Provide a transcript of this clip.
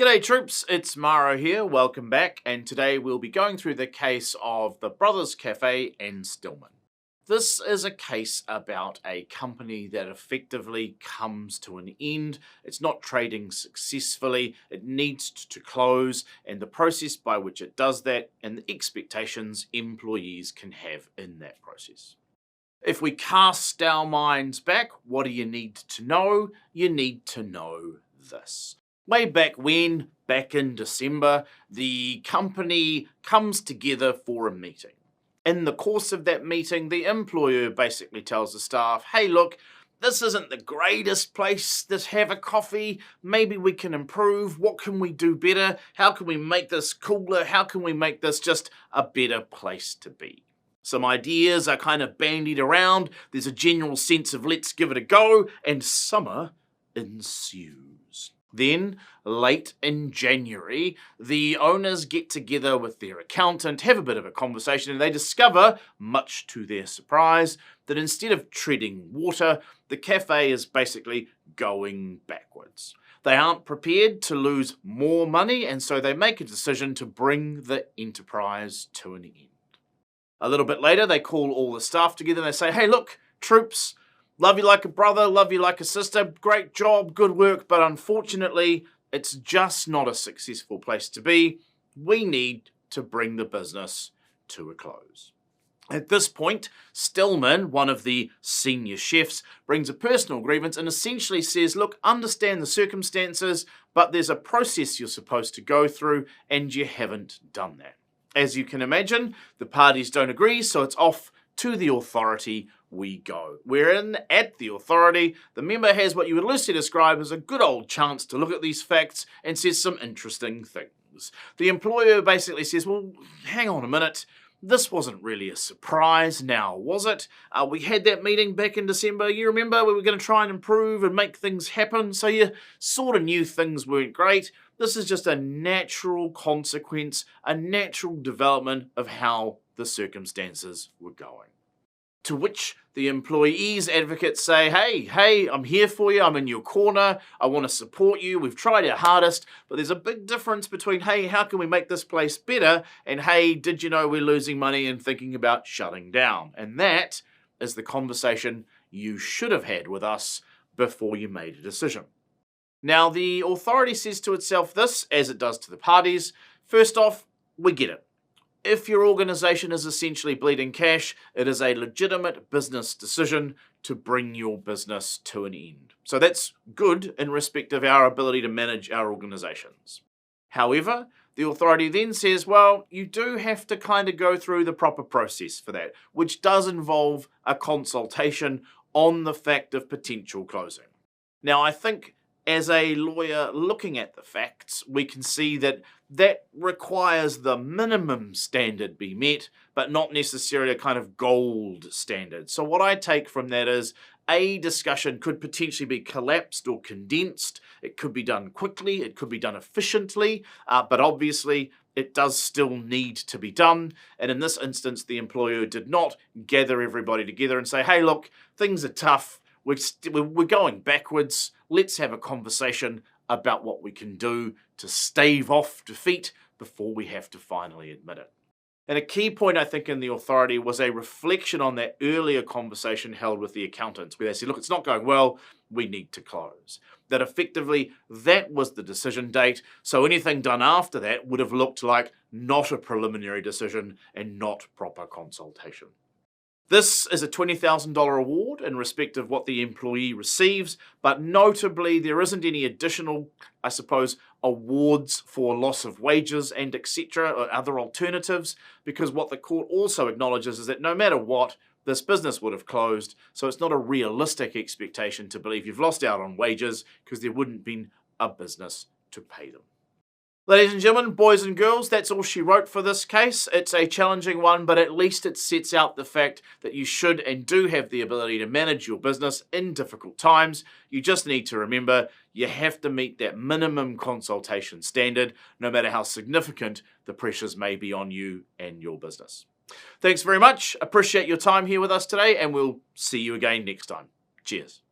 G'day troops, it's Maro here, welcome back, and today we'll be going through the case of the Brothers Cafe and Stillman. This is a case about a company that effectively comes to an end. It's not trading successfully, it needs to close, and the process by which it does that and the expectations employees can have in that process. If we cast our minds back, what do you need to know? You need to know this. Way back when, back in December, the company comes together for a meeting. In the course of that meeting, the employer basically tells the staff, hey look, this isn't the greatest place to have a coffee, maybe we can improve, what can we do better, how can we make this cooler, how can we make this just a better place to be. Some ideas are kind of bandied around, there's a general sense of let's give it a go, and summer ensues. Then, late in January, the owners get together with their accountant, have a bit of a conversation, and they discover, much to their surprise, that instead of treading water, the cafe is basically going backwards. They aren't prepared to lose more money, and so they make a decision to bring the enterprise to an end. A little bit later, they call all the staff together and they say, hey look, troops, love you like a brother, love you like a sister, great job, good work, but unfortunately, it's just not a successful place to be. We need to bring the business to a close. At this point, Stillman, one of the senior chefs, brings a personal grievance and essentially says, look, understand the circumstances, but there's a process you're supposed to go through and you haven't done that. As you can imagine, the parties don't agree, so it's off to the authority we go. Wherein, at the authority, the member has what you would loosely describe as a good old chance to look at these facts and says some interesting things. The employer basically says, well, hang on a minute, this wasn't really a surprise now, was it? We had that meeting back in December, you remember, we were going to try and improve and make things happen, so you sort of knew things weren't great. This is just a natural consequence, a natural development of how the circumstances were going. To which the employees' advocates say, hey, I'm here for you, I'm in your corner, I want to support you, we've tried our hardest, but there's a big difference between, hey, how can we make this place better, and hey, did you know we're losing money and thinking about shutting down? And that is the conversation you should have had with us before you made a decision. Now, the authority says to itself this, as it does to the parties. First off, we get it. If your organisation is essentially bleeding cash, it is a legitimate business decision to bring your business to an end. So that's good in respect of our ability to manage our organisations. However, the authority then says, well, you do have to kind of go through the proper process for that, which does involve a consultation on the fact of potential closing. Now, I think as a lawyer looking at the facts, we can see that that requires the minimum standard be met, but not necessarily a kind of gold standard. So what I take from that is a discussion could potentially be collapsed or condensed. It could be done quickly, it could be done efficiently, but obviously it does still need to be done. And in this instance, the employer did not gather everybody together and say, hey, look, things are tough. We're going backwards. Let's have a conversation about what we can do to stave off defeat before we have to finally admit it. And a key point, I think, in the authority was a reflection on that earlier conversation held with the accountants, where they said, look, it's not going well, we need to close. That effectively, that was the decision date, so anything done after that would have looked like not a preliminary decision and not proper consultation. This is a $20,000 award in respect of what the employee receives, but notably there isn't any additional, I suppose, awards for loss of wages and etc. or other alternatives, because what the court also acknowledges is that no matter what, this business would have closed, so it's not a realistic expectation to believe you've lost out on wages because there wouldn't have been a business to pay them. Ladies and gentlemen, boys and girls, that's all she wrote for this case. It's a challenging one, but at least it sets out the fact that you should and do have the ability to manage your business in difficult times. You just need to remember you have to meet that minimum consultation standard, no matter how significant the pressures may be on you and your business. Thanks very much. Appreciate your time here with us today, and we'll see you again next time. Cheers.